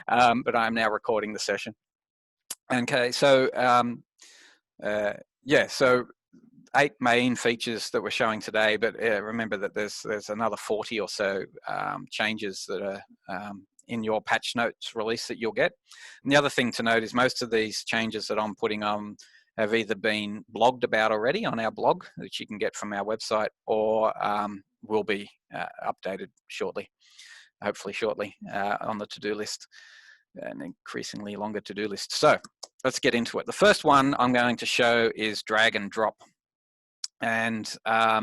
but I'm now recording the session. Okay, so yeah, so 8 main features that we're showing today, but remember that there's another 40 or so changes that are in your patch notes release that you'll get. And the other thing to note is most of these changes that I'm putting on have either been blogged about already on our blog, which you can get from our website, or will be updated shortly, hopefully shortly, on the to-do list, an increasingly longer to-do list. So let's get into it. The first one I'm going to show is drag and drop. And I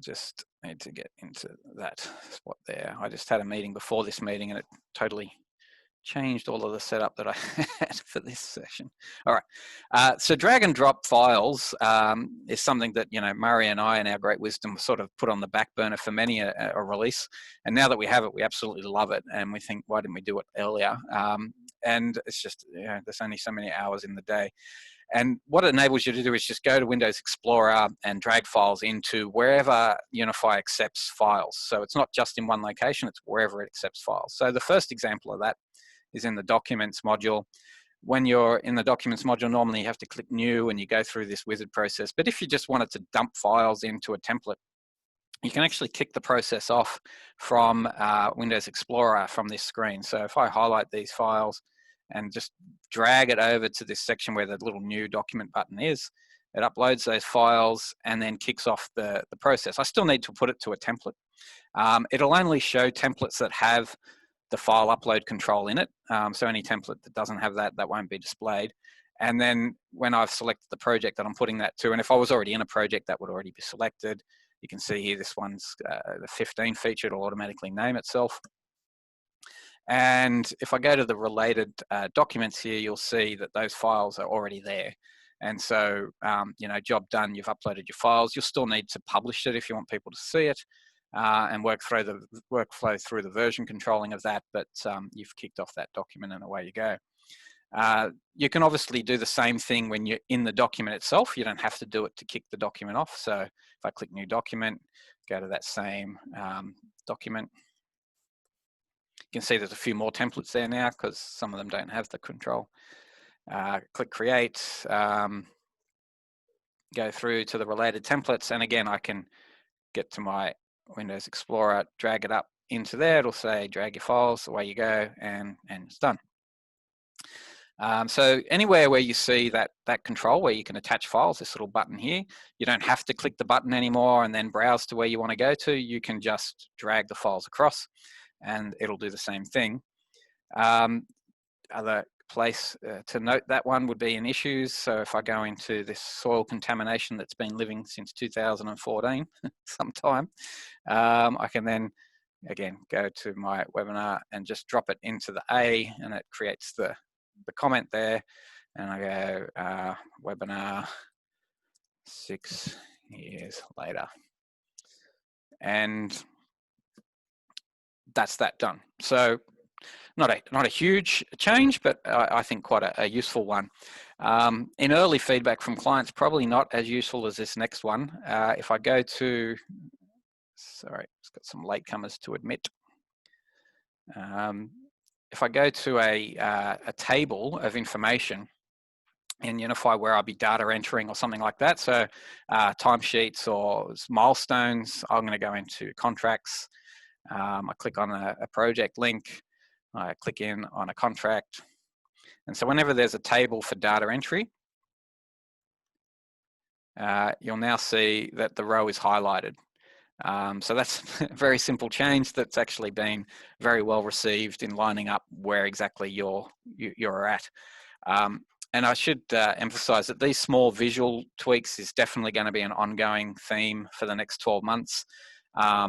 just need to get into that spot there. I just had a meeting before this meeting and it totally changed all of the setup that I had for this session. All right, so drag and drop files is something that, you know, Murray and I, in our great wisdom, sort of put on the back burner for many a release. And now that we have it, we absolutely love it. And we think, why didn't we do it earlier? And it's just, you know, there's only so many hours in the day. And what it enables you to do is just go to Windows Explorer and drag files into wherever UniPhi accepts files. So it's not just in one location, it's wherever it accepts files. So the first example of that is in the Documents module. When you're in the Documents module, normally you have to click New and you go through this wizard process. But if you just wanted to dump files into a template, you can actually kick the process off from Windows Explorer from this screen. So if I highlight these files and just drag it over to this section where the little New Document button is, it uploads those files and then kicks off the process. I still need to put it to a template. It'll only show templates that have the file upload control in it. So any template that doesn't have that, that won't be displayed. And then when I've selected the project that I'm putting that to, and if I was already in a project, that would already be selected. You can see here, this one's the 15 feature, it'll automatically name itself. And if I go to the related documents here, you'll see that those files are already there. And so, you know, job done, you've uploaded your files. You'll still need to publish it if you want people to see it and workflow through the version controlling of that, but you've kicked off that document and away you go. You can obviously do the same thing when you're in the document itself. You don't have to do it to kick the document off. So if I click New Document, go to that same document, you can see there's a few more templates there now because some of them don't have the control. Click Create, go through to the related templates, and again, I can get to my Windows Explorer, drag it up into there. It'll say drag your files, away you go, and it's done. So anywhere where you see that control where you can attach files, this little button here, you don't have to click the button anymore and then browse to where you want to go to. You can just drag the files across and it'll do the same thing. Other place to note that one would be in issues. So if I go into this soil contamination that's been living since 2014 sometime, I can then again go to my webinar and just drop it into the A, and it creates the comment there, and I go webinar 6 years later, and that's that done. So not a huge change, but I think quite a useful one. In early feedback from clients, probably not as useful as this next one. If I go to, sorry, it's got some latecomers to admit. If I go to a table of information in UniPhi where I'll be data entering or something like that, so timesheets or milestones, I'm going to go into contracts. I click on a project link. I click in on a contract. And so whenever there's a table for data entry, you'll now see that the row is highlighted. So that's a very simple change that's actually been very well received in lining up where exactly you're at. And I should emphasize that these small visual tweaks is definitely going to be an ongoing theme for the next 12 months.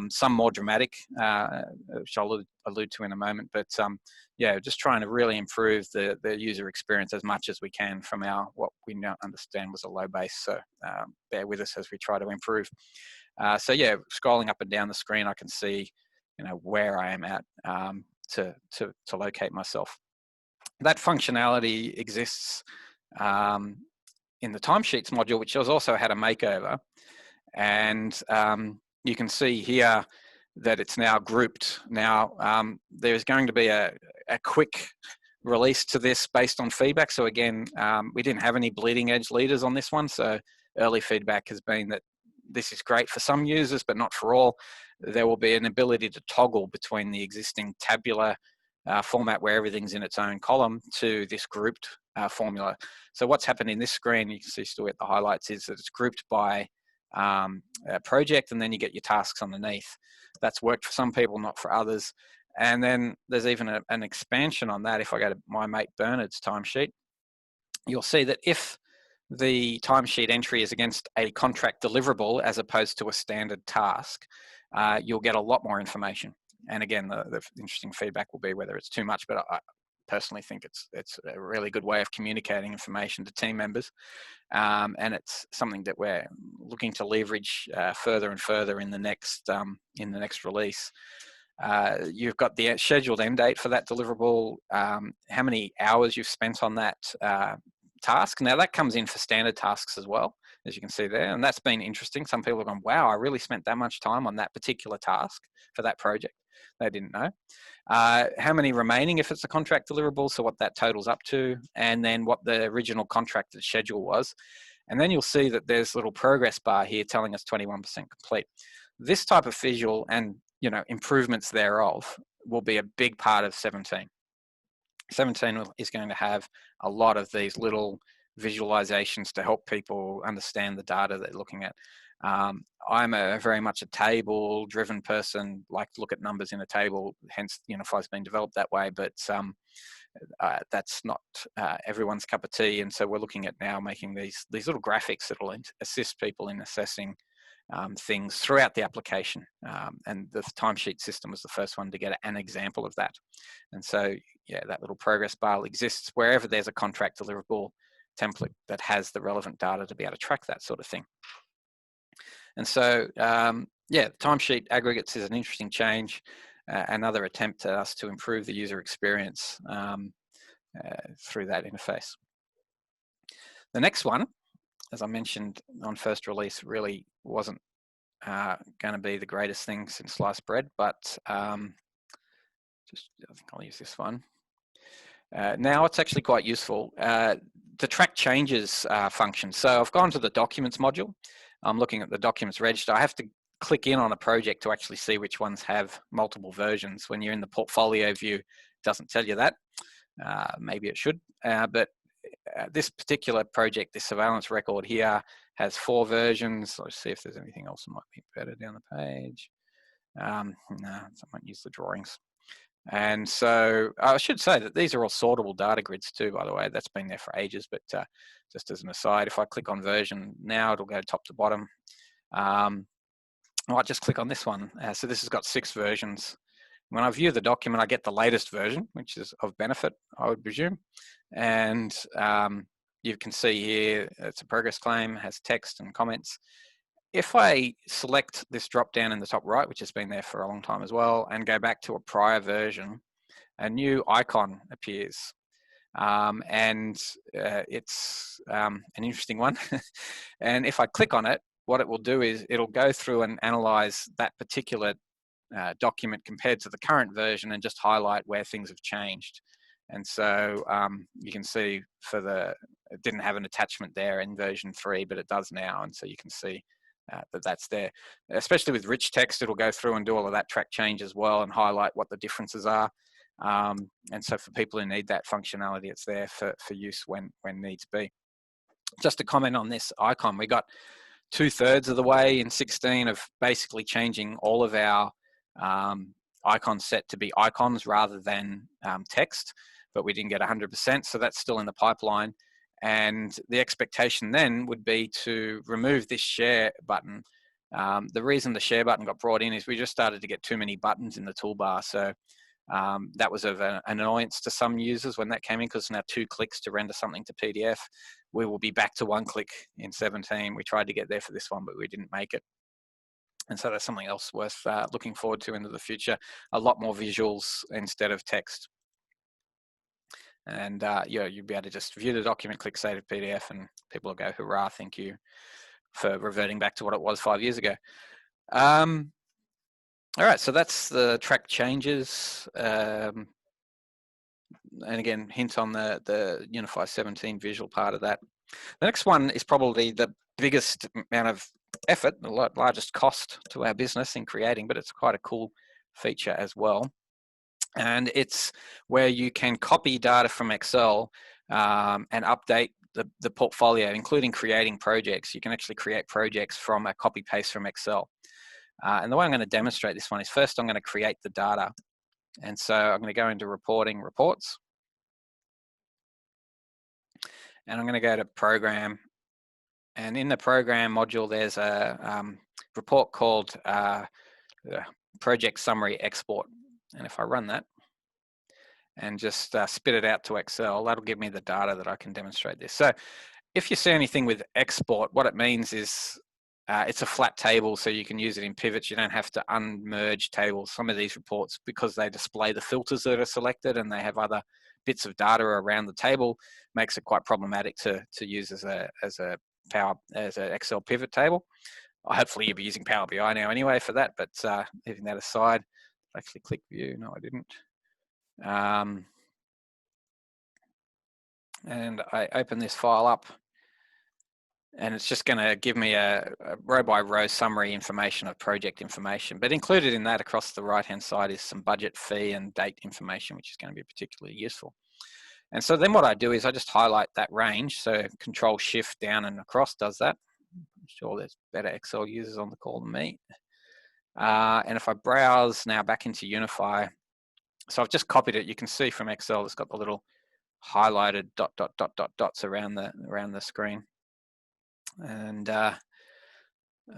Some more dramatic, which I'll allude to in a moment, but yeah, just trying to really improve the user experience as much as we can from what we now understand was a low base. So bear with us as we try to improve. So yeah, scrolling up and down the screen, I can see, you know, where I am at to locate myself. That functionality exists in the timesheets module, which has also had a makeover, and you can see here that it's now grouped. Now, there's going to be a a quick release to this based on feedback. So again, we didn't have any bleeding edge leaders on this one. So early feedback has been that this is great for some users, but not for all. There will be an ability to toggle between the existing tabular format where everything's in its own column to this grouped formula. So what's happened in this screen, you can see still at the highlights, is that it's grouped by a project, and then you get your tasks underneath. That's worked for some people, not for others. And then there's even an expansion on that. If I go to my mate Bernard's timesheet, you'll see that if the timesheet entry is against a contract deliverable as opposed to a standard task, you'll get a lot more information. And again, the interesting feedback will be whether it's too much, but I personally think it's a really good way of communicating information to team members. And it's something that we're looking to leverage further and further in the next release. You've got the scheduled end date for that deliverable, how many hours you've spent on that task. Now that comes in for standard tasks as well, as you can see there, and that's been interesting. Some people have gone, wow, I really spent that much time on that particular task for that project. They didn't know. How many remaining if it's a contract deliverable, so what that totals up to, and then what the original contracted schedule was. And then you'll see that there's a little progress bar here telling us 21% complete. This type of visual and improvements thereof will be a big part of 17. 17 is going to have a lot of these little visualizations to help people understand the data they're looking at. I'm very much a table-driven person, like to look at numbers in a table, hence UniPhi's been developed that way, but that's not everyone's cup of tea, and so we're looking at now making these little graphics that will assist people in assessing things throughout the application. And the timesheet system was the first one to get an example of that. And so, yeah, that little progress bar exists wherever there's a contract deliverable template that has the relevant data to be able to track that sort of thing. And so, yeah, timesheet aggregates is an interesting change, another attempt at us to improve the user experience through that interface. The next one, as I mentioned on first release, really wasn't going to be the greatest thing since sliced bread, but I think I'll use this one. Now it's actually quite useful. The track changes function. So I've gone to the documents module. I'm looking at the documents register. I have to click in on a project to actually see which ones have multiple versions. When you're in the portfolio view, it doesn't tell you that. Maybe it should, but this particular project, this surveillance record here, has 4 versions. Let's see if there's anything else that might be better down the page. No, I won't use the drawings. And so I should say that these are all sortable data grids too, by the way. That's been there for ages, but just as an aside, if I click on version now, it'll go top to bottom. I might just click on this one. So this has got 6 versions. When I view the document, I get the latest version, which is of benefit, I would presume. And you can see here, it's a progress claim, has text and comments. If I select this drop down in the top right, which has been there for a long time as well, and go back to a prior version, a new icon appears. And it's an interesting one. And if I click on it, what it will do is it'll go through and analyze that particular document compared to the current version and just highlight where things have changed. And so you can see it didn't have an attachment there in version 3, but it does now. And so you can see that's there. Especially with rich text, it'll go through and do all of that track change as well and highlight what the differences are. And so for people who need that functionality, it's there for use when needs be. Just to comment on this icon, we got 2/3 of the way in 16 of basically changing all of our icon set to be icons rather than text, but we didn't get 100%, so that's still in the pipeline. And the expectation then would be to remove this share button. The reason the share button got brought in is we just started to get too many buttons in the toolbar. So that was of an annoyance to some users when that came in, because now 2 clicks to render something to PDF. We will be back to 1 click in 17. We tried to get there for this one, but we didn't make it. And so that's something else worth looking forward to into the future. A lot more visuals instead of text. And you'd be able to just view the document, click save to PDF, and people will go, hurrah, thank you for reverting back to what it was 5 years ago. All right, so that's the track changes. And again, hint on the UniPhi 17 visual part of that. The next one is probably the biggest amount of effort, the largest cost to our business in creating, but it's quite a cool feature as well. And it's where you can copy data from Excel and update the portfolio, including creating projects. You can actually create projects from a copy paste from Excel. And the way I'm going to demonstrate this one is first I'm going to create the data. And so I'm going to go into reporting reports. And I'm going to go to program. And in the program module, there's a report called project summary export. And if I run that and just spit it out to Excel, that'll give me the data that I can demonstrate this. So if you see anything with export, what it means is it's a flat table, so you can use it in pivots. You don't have to unmerge tables. Some of these reports, because they display the filters that are selected and they have other bits of data around the table, makes it quite problematic to use as an Excel pivot table. Hopefully you'll be using Power BI now anyway for that, but leaving that aside, I'll actually click view. No, I didn't. And I open this file up, and it's just going to give me a row by row summary information of project information. But included in that across the right hand side is some budget, fee and date information, which is going to be particularly useful. And so then what I do is I just highlight that range. So Control Shift down and across does that. I'm sure there's better Excel users on the call than me. And if I browse now back into UniPhi, so I've just copied it. You can see from Excel, it's got the little highlighted dots around the screen. And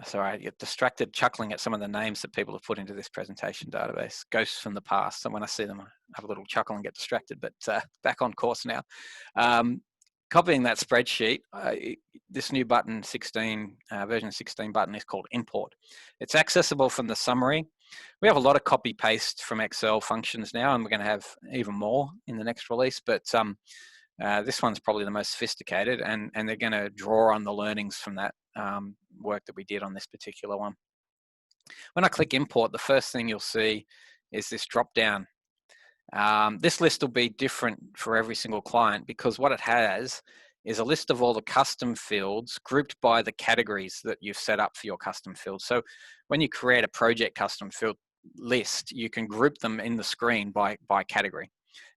sorry, I get distracted chuckling at some of the names that people have put into this presentation database. Ghosts from the past. And when I see them, I have a little chuckle and get distracted, but back on course now. Copying that spreadsheet, this new button 16, version 16 button is called import. It's accessible from the summary. We have a lot of copy paste from Excel functions now, and we're going to have even more in the next release, but this one's probably the most sophisticated, and they're going to draw on the learnings from that work that we did on this particular one. When I click import, the first thing you'll see is this drop down. This list will be different for every single client, because what it has is a list of all the custom fields grouped by the categories that you've set up for your custom fields. So when you create a project custom field list, you can group them in the screen by category.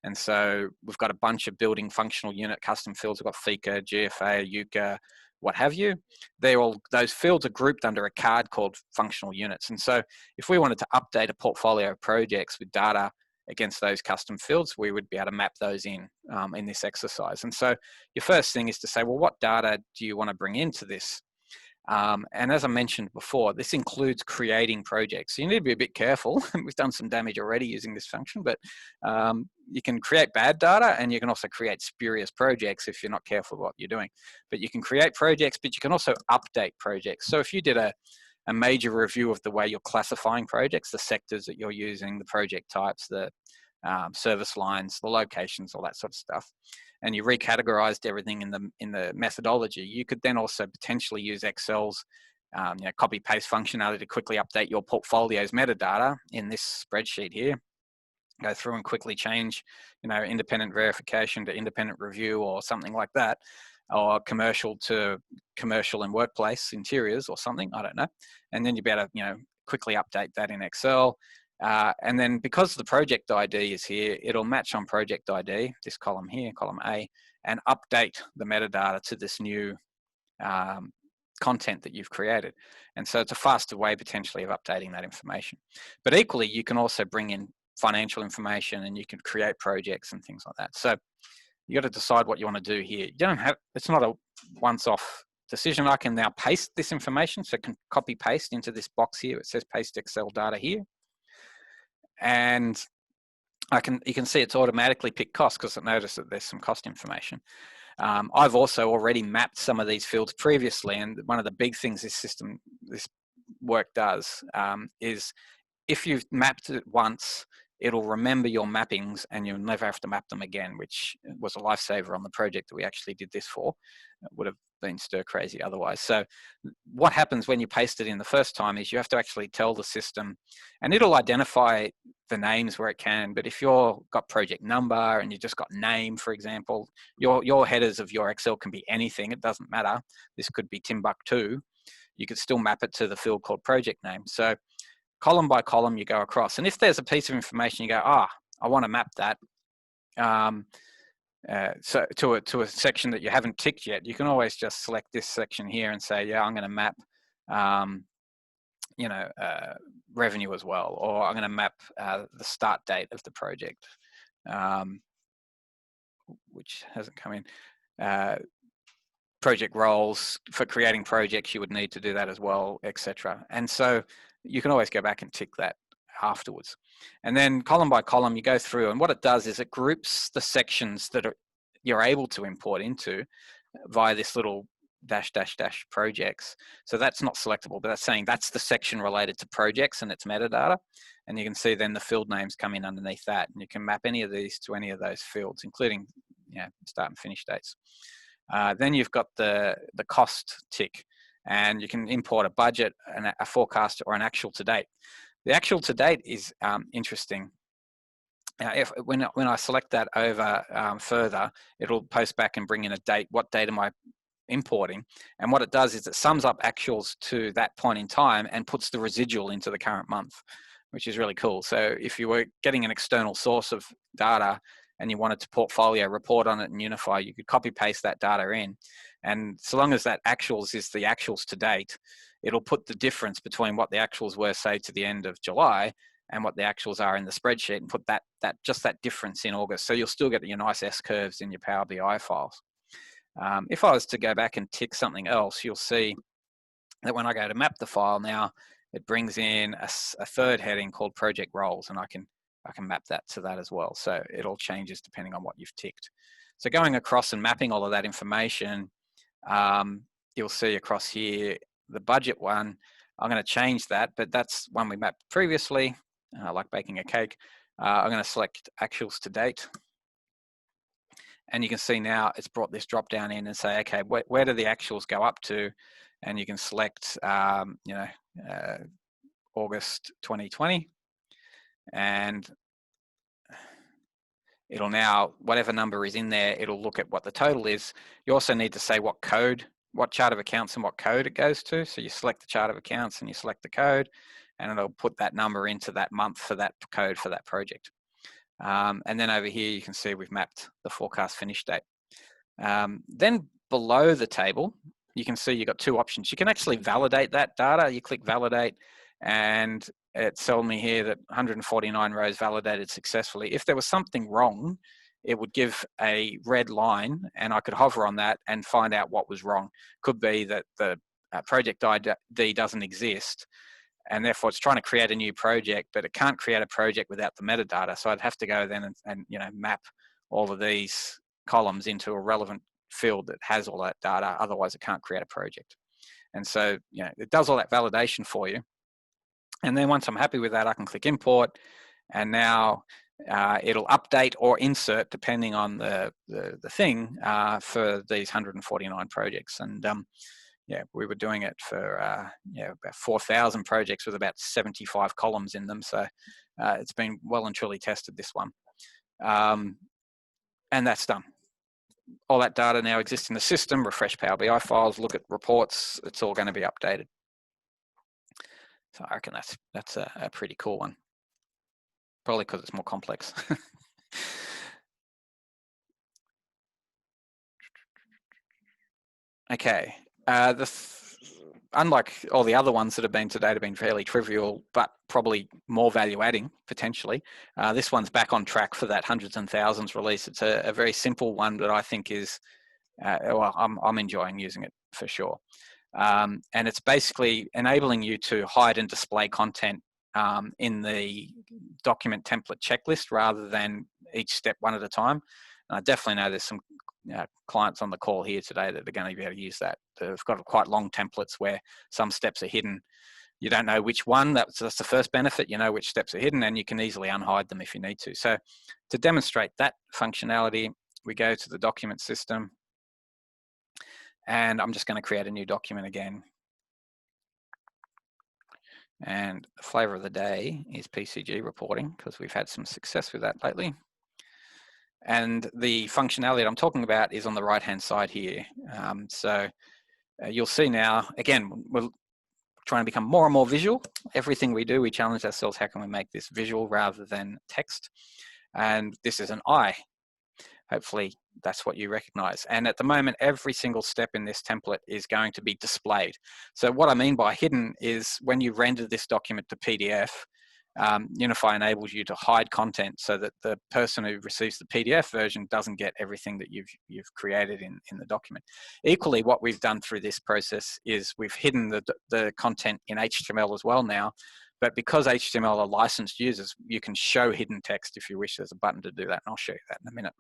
And so we've got a bunch of building functional unit custom fields. We've got FICA, GFA, UCA, what have you. Those fields are grouped under a card called functional units. And so if we wanted to update a portfolio of projects with data against those custom fields, we would be able to map those in this exercise. And so your first thing is to say, well, what data do you want to bring into this? And as I mentioned before, this includes creating projects. So you need to be a bit careful. We've done some damage already using this function, but you can create bad data, and you can also create spurious projects if you're not careful what you're doing. But you can create projects, but you can also update projects. So if you did a major review of the way you're classifying projects, the sectors that you're using, the project types, the service lines, the locations, all that sort of stuff, and you recategorized everything in the methodology, you could then also potentially use Excel's copy paste functionality to quickly update your portfolio's metadata in this spreadsheet here. Go through and quickly change, independent verification to independent review or something like that, or commercial to commercial and workplace interiors or something, I don't know. And then you'll be able to, quickly update that in Excel. And then because the project ID is here, it'll match on project ID, this column here, column A, and update the metadata to this new content that you've created. And so it's a faster way potentially of updating that information. But equally, you can also bring in financial information, and you can create projects and things like that. So you got to decide what you want to do here. You don't have, it's not a once-off decision. I can now paste this information, so I can copy paste into this box here. It says paste Excel data here. And you can see it's automatically picked cost because it noticed that there's some cost information. I've also already mapped some of these fields previously, and one of the big things this work does is if you've mapped it once, it'll remember your mappings and you'll never have to map them again, which was a lifesaver on the project that we actually did this for. It would have been stir crazy otherwise. So what happens when you paste it in the first time is you have to actually tell the system, and it'll identify the names where it can. But if you've got project number and you just got name, for example, your headers of your Excel can be anything. It doesn't matter. This could be Timbuktu. You could still map it to the field called project name. So column by column you go across. And if there's a piece of information you go, I want to map that so to a section that you haven't ticked yet, you can always just select this section here and say, yeah, I'm going to map revenue as well, or I'm going to map the start date of the project, which hasn't come in. Project roles, for creating projects, you would need to do that as well, etc. And so you can always go back and tick that afterwards. And then column by column, you go through, and what it does is it groups the sections that you're able to import into via this little dash dash dash projects. So that's not selectable, but that's saying that's the section related to projects and its metadata. And you can see then the field names come in underneath that, and you can map any of these to any of those fields, including start and finish dates. Then you've got the cost tick, and you can import a budget, a forecast, or an actual to date. The actual to date is interesting. When I select that over further, it'll post back and bring in a date. What date am I importing? And what it does is it sums up actuals to that point in time and puts the residual into the current month, which is really cool. So if you were getting an external source of data and you wanted to portfolio report on it in UniPhi, you could copy paste that data in. And so long as that actuals is the actuals to date, it'll put the difference between what the actuals were, say, to the end of July and what the actuals are in the spreadsheet, and put just that difference in August. So you'll still get your nice S-curves in your Power BI files. If I was to go back and tick something else, you'll see that when I go to map the file now, it brings in a third heading called project roles, and I can map that to that as well. So it all changes depending on what you've ticked. So going across and mapping all of that information, you'll see across here, the budget one, I'm going to change that, but that's one we mapped previously, like baking a cake. I'm going to select actuals to date. And you can see now it's brought this drop down in and say, okay, where do the actuals go up to? And you can select, August 2020. And it'll now, whatever number is in there, it'll look at what the total is. You also need to say what chart of accounts and what code it goes to. So you select the chart of accounts and you select the code, and it'll put that number into that month for that code for that project. And then over here, you can see we've mapped the forecast finish date. Then below the table, you can see you've got two options. You can actually validate that data. You click validate, and it's telling me here that 149 rows validated successfully. If there was something wrong, it would give a red line, and I could hover on that and find out what was wrong. Could be that the project ID doesn't exist, and therefore it's trying to create a new project, but it can't create a project without the metadata. So I'd have to go then and map all of these columns into a relevant field that has all that data. Otherwise, it can't create a project. And so it does all that validation for you. And then once I'm happy with that, I can click import, and now it'll update or insert depending on the thing for these 149 projects. And we were doing it for about 4,000 projects with about 75 columns in them. So it's been well and truly tested, this one. And that's done. All that data now exists in the system. Refresh Power BI files, look at reports. It's all going to be updated. So I reckon that's a pretty cool one. Probably because it's more complex. Okay. Unlike all the other ones that have been today, have been fairly trivial, but probably more value adding potentially. This one's back on track for that hundreds and thousands release. It's a very simple one, but I think is, well, I'm enjoying using it for sure. And it's basically enabling you to hide and display content in the document template checklist rather than each step one at a time. And I definitely know there's some clients on the call here today that are going to be able to use that. They've got quite long templates where some steps are hidden. you don't know which one. That's the first benefit. You know which steps are hidden, and you can easily unhide them if you need to. So to demonstrate that functionality, we go to the document system, and I'm just going to create a new document again. And the flavor of the day is PCG reporting, because we've had some success with that lately. And the functionality that I'm talking about is on the right-hand side here. You'll see now, again, we're trying to become more and more visual. Everything we do, we challenge ourselves, how can we make this visual rather than text? And this is an eye. Hopefully that's what you recognize. And at the moment, every single step in this template is going to be displayed. So what I mean by hidden is when you render this document to PDF, UniPhi enables you to hide content so that the person who receives the PDF version doesn't get everything that you've created in the document. Equally, what we've done through this process is we've hidden the content in HTML as well now. But because HTML are licensed users, you can show hidden text if you wish. There's a button to do that, and I'll show you that in a minute.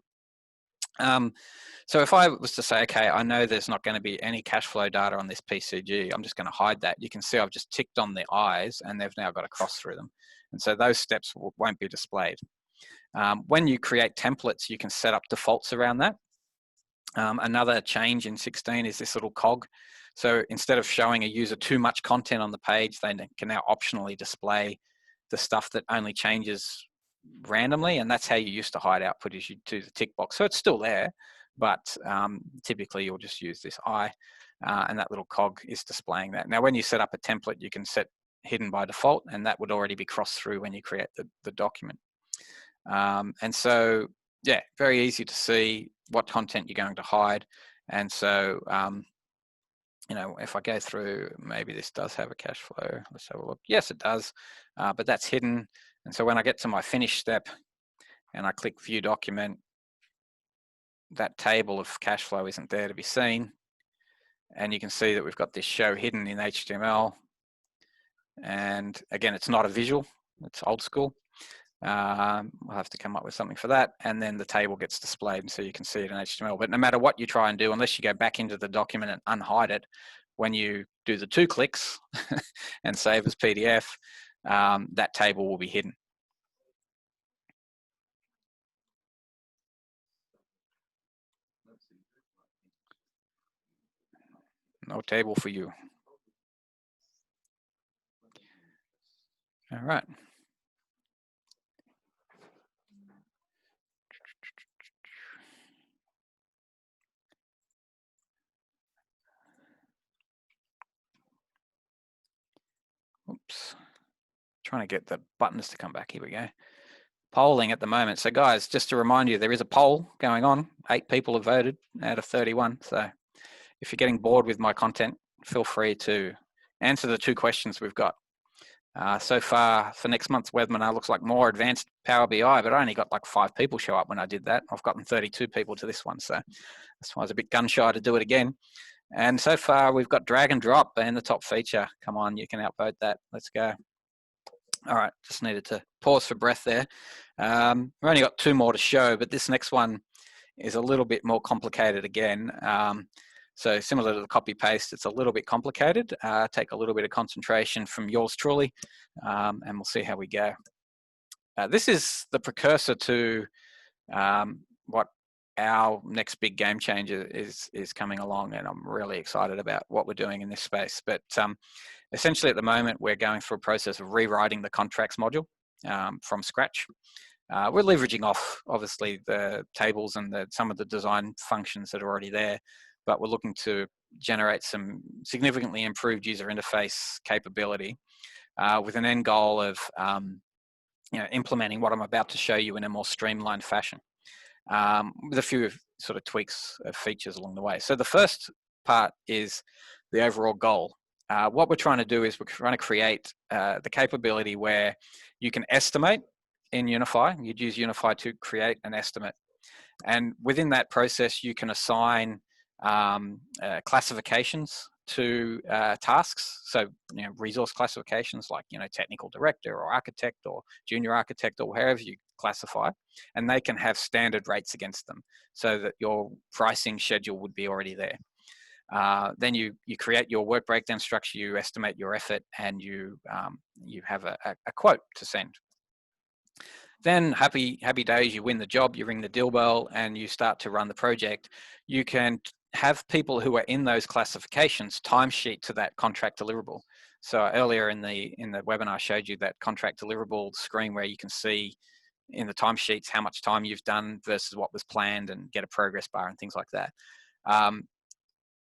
So if I was to say, okay, I know there's not going to be any cash flow data on this PCG, I'm just going to hide that. You can see I've just ticked on the eyes, and they've now got a cross through them. And so those steps won't be displayed. When you create templates, you can set up defaults around that. Another change in 16 is this little cog. So instead of showing a user too much content on the page, they can now optionally display the stuff that only changes randomly, and that's how you used to hide output, is you do the tick box. So it's still there, but typically you'll just use this eye, and that little cog is displaying that. Now when you set up a template, you can set hidden by default, and that would already be crossed through when you create the document. And so yeah, very easy to see what content you're going to hide. And so you know, if I go through, maybe this does have a cash flow. Let's have a look. Yes, it does, but that's hidden. And so when I get to my finish step and I click view document, that table of cash flow isn't there to be seen. And you can see that we've got this show hidden in HTML. And again, it's not a visual, it's old school. I'll have to come up with something for that. And then the table gets displayed, and so you can see it in HTML. But no matter what you try and do, unless you go back into the document and unhide it, when you do the 2 clicks and save as PDF, that table will be hidden. No table for you. All right. Oops. Trying to get the buttons to come back. Here we go. Polling at the moment. So guys, just to remind you, there is a poll going on. 8 people have voted out of 31. So if you're getting bored with my content, feel free to answer the 2 questions we've got. So far for next month's webinar, looks like more advanced Power BI, but I only got like 5 people show up when I did that. I've gotten 32 people to this one. So that's why I was a bit gun shy to do it again. And so far we've got drag and drop and the top feature. Come on, you can outvote that. Let's go. All right, just needed to pause for breath there. We've only got 2 more to show, but this next one is a little bit more complicated again. So similar to the copy paste, it's a little bit complicated. Take a little bit of concentration from yours truly, and we'll see how we go. This is the precursor to what our next big game changer is coming along, and I'm really excited about what we're doing in this space. But essentially at the moment, we're going through a process of rewriting the contracts module from scratch. We're leveraging off, obviously, the tables and some of the design functions that are already there, but we're looking to generate some significantly improved user interface capability with an end goal of implementing what I'm about to show you in a more streamlined fashion, with a few sort of tweaks of features along the way. So the first part is the overall goal. What we're trying to do is we're trying to create the capability where you can estimate in UniPhi. You'd use UniPhi to create an estimate. And within that process, you can assign classifications to tasks. So, resource classifications like, technical director or architect or junior architect or wherever you classify, and they can have standard rates against them so that your pricing schedule would be already there. Then you create your work breakdown structure, you estimate your effort, and you have a quote to send. Then happy days, you win the job, you ring the deal bell, and you start to run the project. You can have people who are in those classifications timesheet to that contract deliverable. So earlier in the webinar, I showed you that contract deliverable screen where you can see in the timesheets how much time you've done versus what was planned, and get a progress bar and things like that.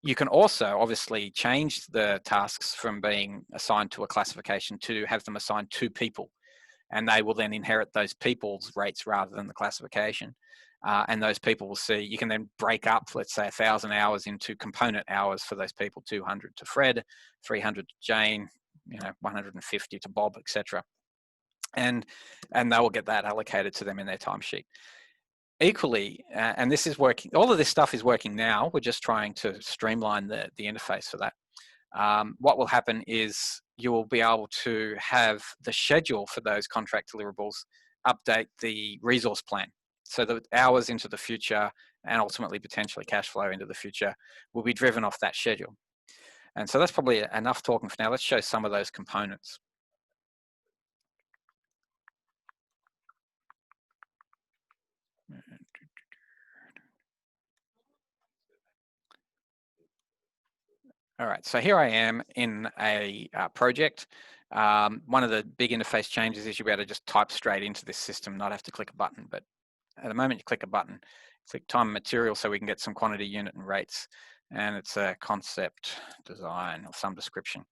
You can also obviously change the tasks from being assigned to a classification to have them assigned to people, and they will then inherit those people's rates rather than the classification. And those people will see, you can then break up, let's say 1,000 hours into component hours for those people, 200 to Fred, 300 to Jane, 150 to Bob, etc. And they will get that allocated to them in their timesheet. Equally, and this is working, all of this stuff is working now, we're just trying to streamline the interface for that. What will happen is you will be able to have the schedule for those contract deliverables update the resource plan. So the hours into the future, and ultimately potentially cash flow into the future, will be driven off that schedule. And so that's probably enough talking for now. Let's show some of those components. All right, so here I am in a project. One of the big interface changes is you'll be able to just type straight into this system, not have to click a button. But at the moment you click a button, click time and material so we can get some quantity, unit, and rates. And it's a concept, design, or some description.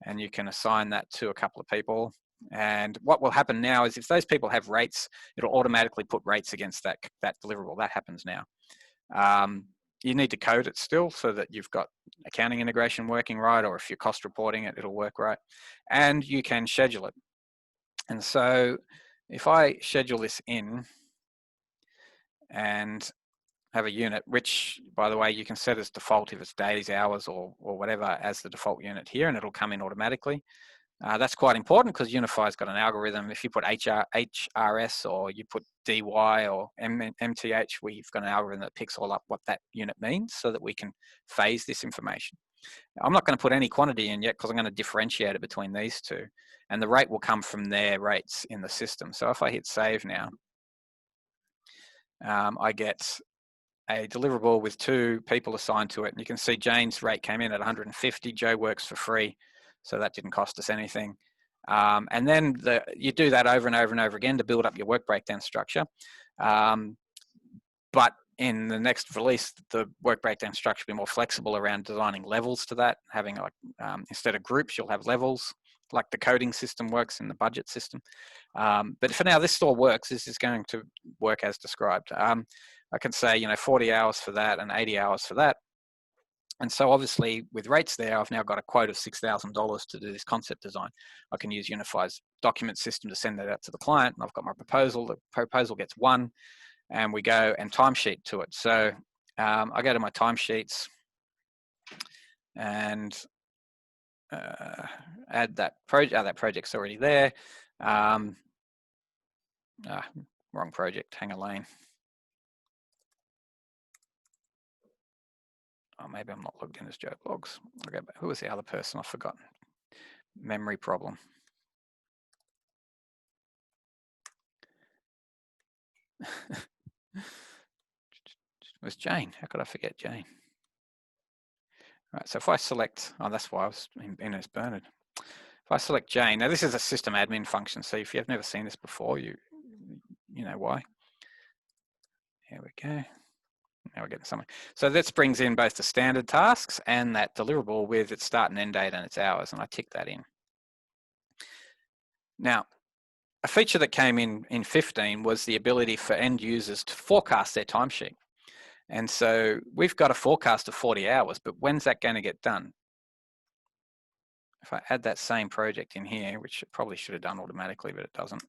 And you can assign that to a couple of people. And what will happen now is if those people have rates, it'll automatically put rates against that deliverable. That happens now. You need to code it still so that you've got accounting integration working right, or if you're cost reporting it, it'll work right. And you can schedule it. And so if I schedule this in and have a unit, which by the way, you can set as default if it's days, hours, or whatever as the default unit here, and it'll come in automatically. That's quite important because UniPhi's got an algorithm. If you put HRS or you put DY or MTH, we've got an algorithm that picks all up what that unit means so that we can phase this information. Now, I'm not going to put any quantity in yet because I'm going to differentiate it between these two. And the rate will come from their rates in the system. So if I hit save now, I get a deliverable with 2 people assigned to it. And you can see Jane's rate came in at 150. Joe works for free, so that didn't cost us anything. And then you do that over and over and over again to build up your work breakdown structure. But in the next release, the work breakdown structure will be more flexible around designing levels to that, having like, instead of groups, you'll have levels, like the coding system works in the budget system. But for now, this still works. This is going to work as described. I can say, 40 hours for that and 80 hours for that. And so obviously with rates there, I've now got a quote of $6,000 to do this concept design. I can use UniPhi's document system to send that out to the client. And I've got my proposal. The proposal gets 1, and we go and timesheet to it. So I go to my timesheets and add that project. That project's already there. Wrong project, hang a lane. Oh, maybe I'm not logged in as Joe Blogs. Okay, but who was the other person? I've forgotten. Memory problem. It was Jane. How could I forget Jane? All right, so if I select, oh, that's why I was in as Bernard. If I select Jane, now this is a system admin function, so if you've never seen this before, you know why. Here we go. Now we're getting somewhere. So this brings in both the standard tasks and that deliverable with its start and end date and its hours, and I tick that in. Now, a feature that came in 15 was the ability for end users to forecast their timesheet. And so we've got a forecast of 40 hours, but when's that going to get done? If I add that same project in here, which it probably should have done automatically, but it doesn't.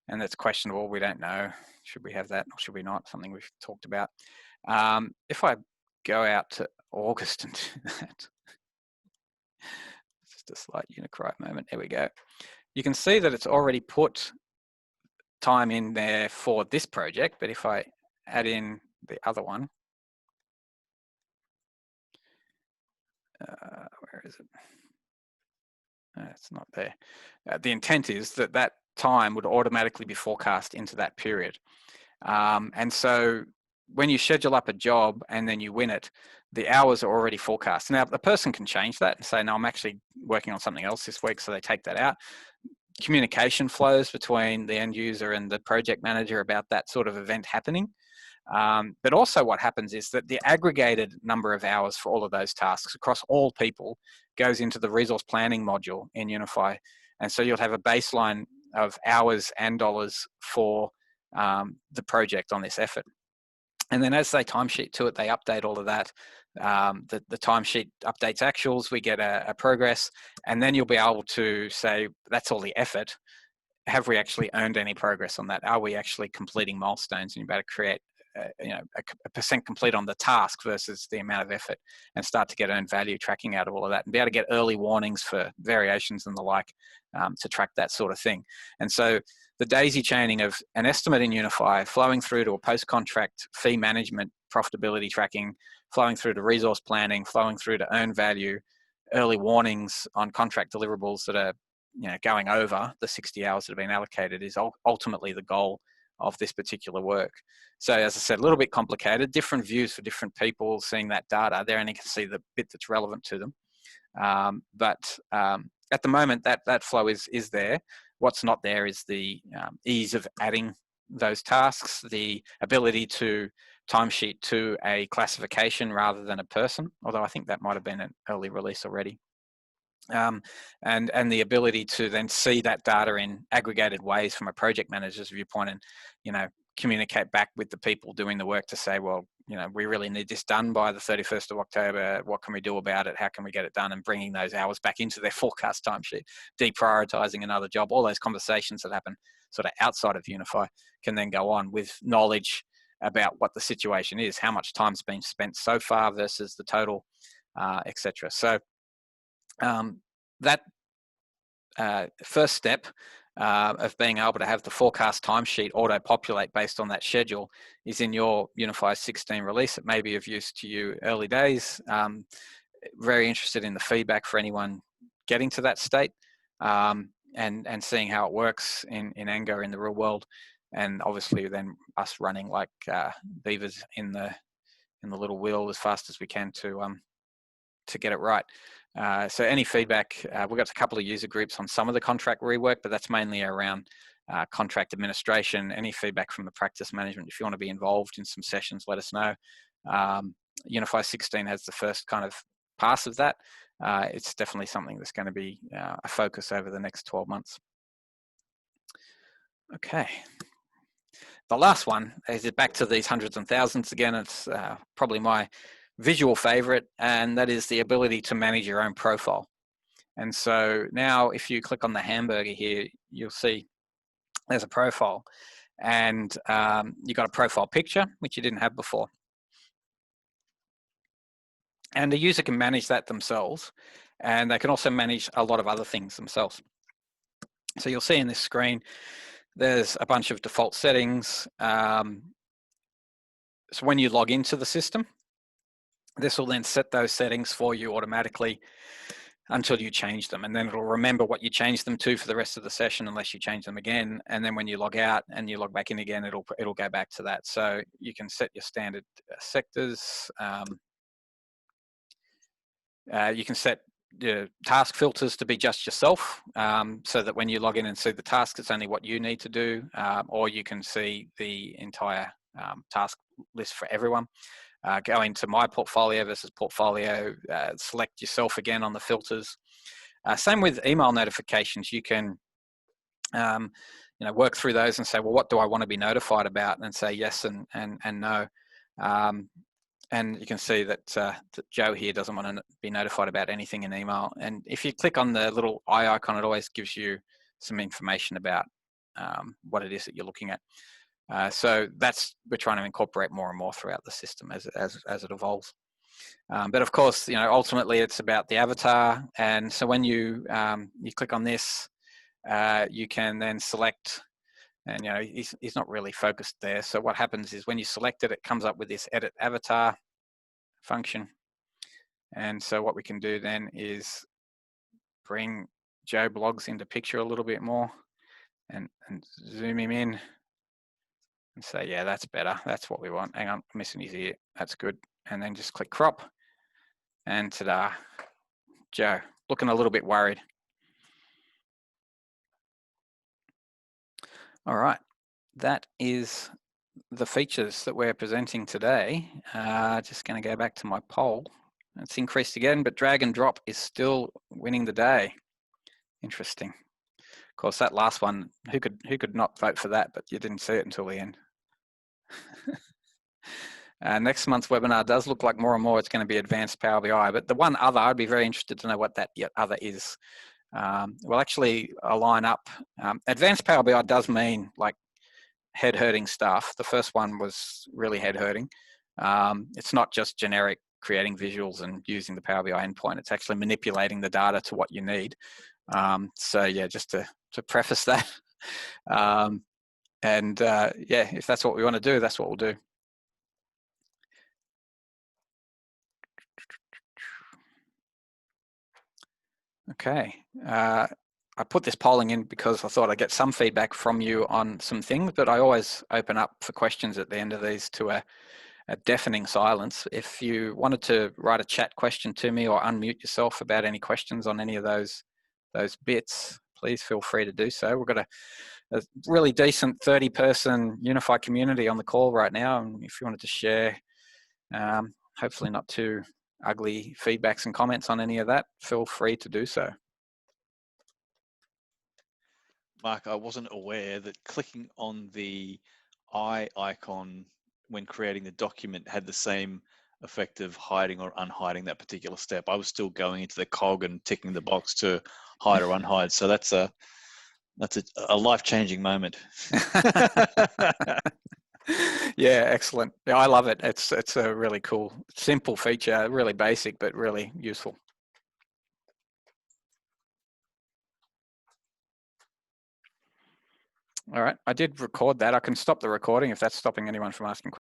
And that's questionable, we don't know. Should we have that or should we not? Something we've talked about. If I go out to August and do that, just a slight Unicry moment, there we go. You can see that it's already put time in there for this project, but if I add in the other one, where is it? It's not there. The intent is that that time would automatically be forecast into that period. And so when you schedule up a job and then you win it, the hours are already forecast. Now, the person can change that and say, no, I'm actually working on something else this week, so they take that out. Communication flows between the end user and the project manager about that sort of event happening. But also what happens is that the aggregated number of hours for all of those tasks across all people goes into the resource planning module in UniPhi. And so you'll have a baseline of hours and dollars for the project on this effort. And then as they timesheet to it, they update all of that. The timesheet updates actuals, we get a progress, and then you'll be able to say, that's all the effort. Have we actually earned any progress on that? Are we actually completing milestones? And you better create a percent complete on the task versus the amount of effort, and start to get earned value tracking out of all of that, and be able to get early warnings for variations and the like to track that sort of thing. And so the daisy chaining of an estimate in UniPhi flowing through to a post-contract fee management profitability tracking, flowing through to resource planning, flowing through to earned value, early warnings on contract deliverables that are going over the 60 hours that have been allocated is ultimately the goal of this particular work. So as I said, a little bit complicated, different views for different people seeing that data. They only can see the bit that's relevant to them. But at the moment, that flow is there. What's not there is the ease of adding those tasks, the ability to timesheet to a classification rather than a person, although I think that might have been an early release already. And the ability to then see that data in aggregated ways from a project manager's viewpoint, and communicate back with the people doing the work to say, well, we really need this done by the 31st of October. What can we do about it? How can we get it done? And bringing those hours back into their forecast timesheet, deprioritizing another job, all those conversations that happen sort of outside of UniPhi can then go on with knowledge about what the situation is, how much time's been spent so far versus the total, etc. So that first step of being able to have the forecast timesheet auto-populate based on that schedule is in your UniPhi 16 release. It may be of use to you early days. Very interested in the feedback for anyone getting to that state, and seeing how it works in anger in the real world, and obviously then us running like beavers in the little wheel as fast as we can to get it right. So any feedback, we've got a couple of user groups on some of the contract rework, but that's mainly around contract administration. Any feedback from the practice management, if you want to be involved in some sessions, let us know. UniPhi 16 has the first kind of pass of that. It's definitely something that's going to be a focus over the next 12 months. Okay. The last one is back to these hundreds and thousands again. It's probably my visual favorite, and that is the ability to manage your own profile. And so now if you click on the hamburger here, you'll see there's a profile, and you've got a profile picture, which you didn't have before. And the user can manage that themselves, and they can also manage a lot of other things themselves. So you'll see in this screen, there's a bunch of default settings. So when you log into the system, this will then set those settings for you automatically until you change them, and then it'll remember what you changed them to for the rest of the session unless you change them again. And then when you log out and you log back in again, it'll go back to that. So you can set your standard sectors. You can set your task filters to be just yourself, so that when you log in and see the task, it's only what you need to do, or you can see the entire task list for everyone. Go into my portfolio versus portfolio, select yourself again on the filters. Same with email notifications. You can work through those and say, well, what do I want to be notified about, and say yes and no. And you can see that Joe here doesn't want to be notified about anything in email. And if you click on the little eye icon, it always gives you some information about what it is that you're looking at. So we're trying to incorporate more and more throughout the system as it evolves. But of course, ultimately it's about the avatar. And so when you click on this, you can then select, and he's not really focused there. So what happens is when you select it, it comes up with this edit avatar function. And so what we can do then is bring Joe Blogs into picture a little bit more and zoom him in and say, yeah, that's better. That's what we want. Hang on, I'm missing his ear. That's good. And then just click crop. And ta-da, Joe, looking a little bit worried. All right, that is the features that we're presenting today. Just going to go back to my poll. It's increased again, but drag and drop is still winning the day. Interesting. Of course, that last one, who could not vote for that, but you didn't see it until the end. Next month's webinar does look like more and more it's going to be advanced Power BI, but the one other, I'd be very interested to know what that other is. We'll actually align up. Advanced Power BI does mean like head-hurting stuff. The first one was really head-hurting. It's not just generic creating visuals and using the Power BI endpoint. It's actually manipulating the data to what you need. So yeah, just to preface that. Yeah, if that's what we want to do, that's what we'll do. Okay. I put this polling in because I thought I'd get some feedback from you on some things, but I always open up for questions at the end of these to a deafening silence. If you wanted to write a chat question to me or unmute yourself about any questions on any of those bits, please feel free to do so. We've got a really decent 30-person UniPhi community on the call right now, and if you wanted to share, hopefully not too ugly feedbacks and comments on any of that, feel free to do so. Mark, I wasn't aware that clicking on the eye icon when creating the document had the same effect of hiding or unhiding that particular step. I was still going into the cog and ticking the box to hide or unhide. So that's a life-changing moment. Yeah, excellent. Yeah, I love it. It's a really cool, simple feature, really basic, but really useful. All right, I did record that. I can stop the recording if that's stopping anyone from asking questions.